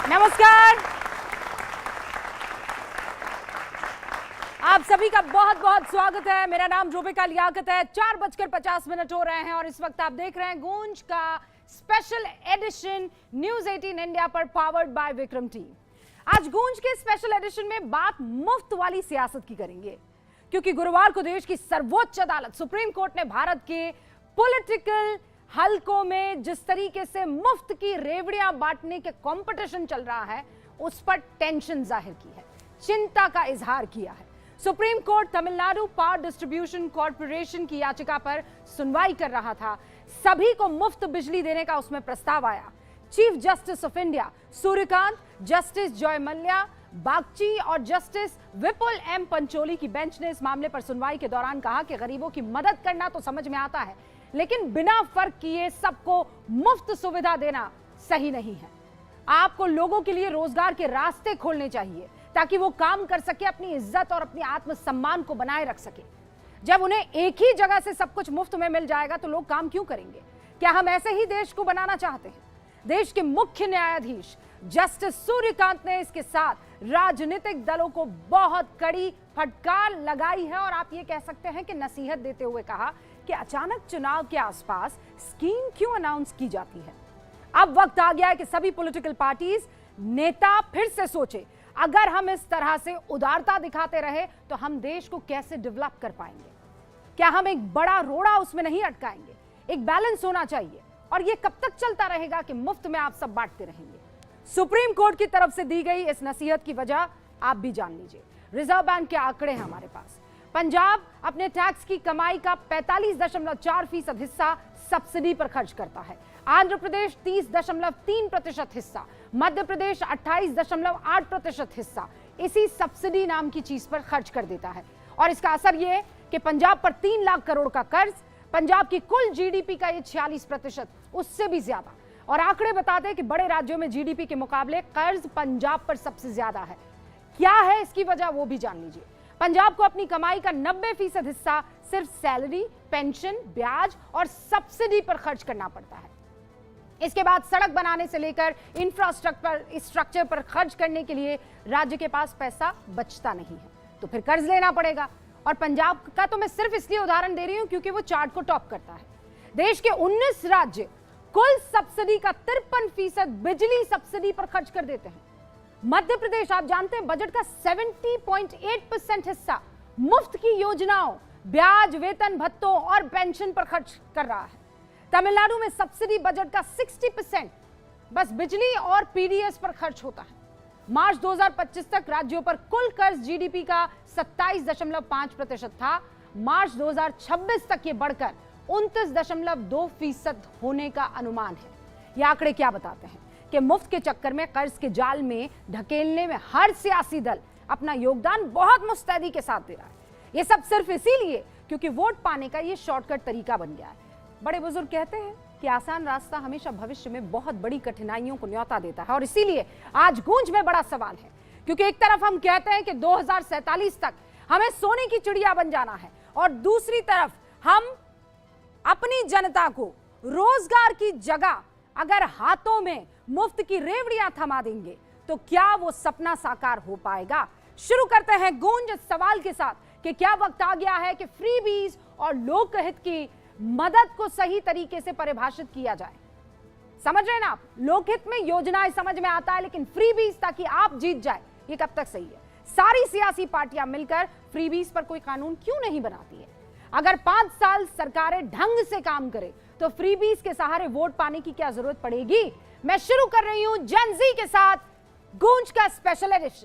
नमस्कार, आप सभी का बहुत बहुत स्वागत है। मेरा नाम रूबिका लियाकत है। 4:50 हो रहे हैं और इस वक्त आप देख रहे हैं गूंज का स्पेशल एडिशन न्यूज 18 इंडिया पर, पावर्ड बाय विक्रम टीम। आज गूंज के स्पेशल एडिशन में बात मुफ्त वाली सियासत की करेंगे, क्योंकि गुरुवार को देश की सर्वोच्च अदालत सुप्रीम कोर्ट ने भारत के पॉलिटिकल हलकों में जिस तरीके से मुफ्त की रेवड़ियां बांटने के कंपटीशन चल रहा है, उस पर टेंशन जाहिर की है, चिंता का इजहार किया है। Supreme court Tamil Nadu power distribution corporation की याचिका पर सुनवाई कर रहा था। सभी को मुफ्त बिजली देने का उसमें प्रस्ताव आया। Chief justice of India Suryakant, justice Joy Mallya Bagchi और जस्टिस विपुल एम पंचोली की बेंच ने इस मामले पर सुनवाई के दौरान कहा कि गरीबों की मदद करना तो समझ में आता है, लेकिन बिना फर्क किए सबको मुफ्त सुविधा देना सही नहीं है। आपको लोगों के लिए रोजगार के रास्ते खोलने चाहिए ताकि वो काम कर सके, अपनी इज्जत और अपनी आत्मसम्मान को बनाए रख सके। जब उन्हें एक ही जगह से सब कुछ मुफ्त में मिल जाएगा तो लोग काम क्यों करेंगे? क्या हम ऐसे ही देश को बनाना चाहते हैं? देश के मुख्य न्यायाधीश जस्टिस सूर्यकांत ने इसके साथ राजनीतिक दलों को बहुत कड़ी फटकार लगाई है और आप ये कह सकते हैं कि नसीहत देते हुए कहा कि अचानक चुनाव के आसपास स्कीम क्यों अनाउंस की जाती है। अब वक्त आ गया है कि सभी पॉलिटिकल पार्टीज, नेता फिर से सोचे, अगर हम इस तरह से उदारता दिखाते रहे तो हम देश को कैसे डेवलप कर पाएंगे? क्या हम एक बड़ा रोड़ा उसमें नहीं अटकाएंगे? एक बैलेंस होना चाहिए। और ये कब तक चलता रहेगा कि मुफ्त में आप सब बांटते रहेंगे? सुप्रीम कोर्ट की तरफ से दी गई इस नसीहत की वजह आप भी जान लीजिए। रिजर्व बैंक के आंकड़े हैं हमारे पास। पंजाब अपने टैक्स की कमाई का 45.4% हिस्सा सब्सिडी पर खर्च करता है। आंध्र प्रदेश 30.3% हिस्सा, मध्य प्रदेश 28.8% हिस्सा इसी सब्सिडी नाम की चीज पर खर्च कर देता है। और इसका असर यह कि पंजाब पर 3 लाख करोड़ का कर्ज, पंजाब की कुल जीडीपी का ये 46%, उससे भी ज्यादा। और आंकड़े बताते हैं कि बड़े राज्यों में जीडीपी के मुकाबले कर्ज पंजाब पर सबसे ज्यादा है। क्या है इसकी वजह, वो भी जान लीजिए। पंजाब को अपनी कमाई का 90% हिस्सा सिर्फ सैलरी, पेंशन, ब्याज और सब्सिडी पर खर्च करना पड़ता है। इसके बाद सड़क बनाने से लेकर इंफ्रास्ट्रक्चर पर खर्च करने के लिए राज्य के पास पैसा बचता नहीं है, तो फिर कर्ज लेना पड़ेगा। और पंजाब का तो मैं सिर्फ इसलिए उदाहरण दे रही हूं क्योंकि वो चार्ट को टॉप करता है। देश के 19 राज्य कुल सब्सिडी का 53% बिजली सब्सिडी पर खर्च कर देते हैं। मध्य प्रदेश, आप जानते हैं, बजट का 70.8% हिस्सा मुफ्त की योजनाओं, ब्याज, वेतन भत्तों और पेंशन पर खर्च कर रहा है। तमिलनाडु में सब्सिडी बजट का 60% बस बिजली और पीडीएस पर खर्च होता है। मार्च 2025 तक राज्यों पर कुल कर्ज जीडीपी का 27.5% था। मार्च 2026 तक ये बढ़कर 29.2% होने का अनुमान है। ये आंकड़े क्या बताते हैं कि मुफ्त के चक्कर में कर्ज के जाल में ढकेलने में हर सियासी दल अपना योगदान बहुत मुस्तैदी के साथ दे रहा है। ये सब सिर्फ इसीलिए क्योंकि वोट पाने का ये शॉर्टकट तरीका बन गया है। बड़े बुजुर्ग कहते हैं कि आसान रास्ता हमेशा भविष्य में बहुत बड़ी कठिनाइयों को न्योता देता है। और इसीलिए आज गूंज में बड़ा सवाल है, क्योंकि एक तरफ हम कहते हैं कि 2047 तक हमें सोने की चिड़िया बन जाना है, और दूसरी तरफ हम अपनी जनता को रोजगार की जगह अगर हाथों में मुफ्त की रेवड़ियां थमा देंगे तो क्या वो सपना साकार हो पाएगा? शुरू करते हैं गूंज इस सवाल के साथ कि क्या वक्त आ गया है कि फ्रीबीज और लोकहित की मदद को सही तरीके से परिभाषित किया जाए। समझ रहे हैं ना आप? लोकहित में योजनाएं समझ में आता है, लेकिन फ्रीबीज ताकि आप जीत जाए, ये कब तक सही है? सारी सियासी पार्टियां मिलकर फ्रीबीज पर कोई कानून क्यों नहीं बनाती है? अगर 5 साल सरकारें ढंग से काम करें तो फ्रीबीज के सहारे वोट पाने की क्या जरूरत पड़ेगी? मैं शुरू कर रही हूं जेन ज़ी के साथ गूंज का स्पेशल एडिशन।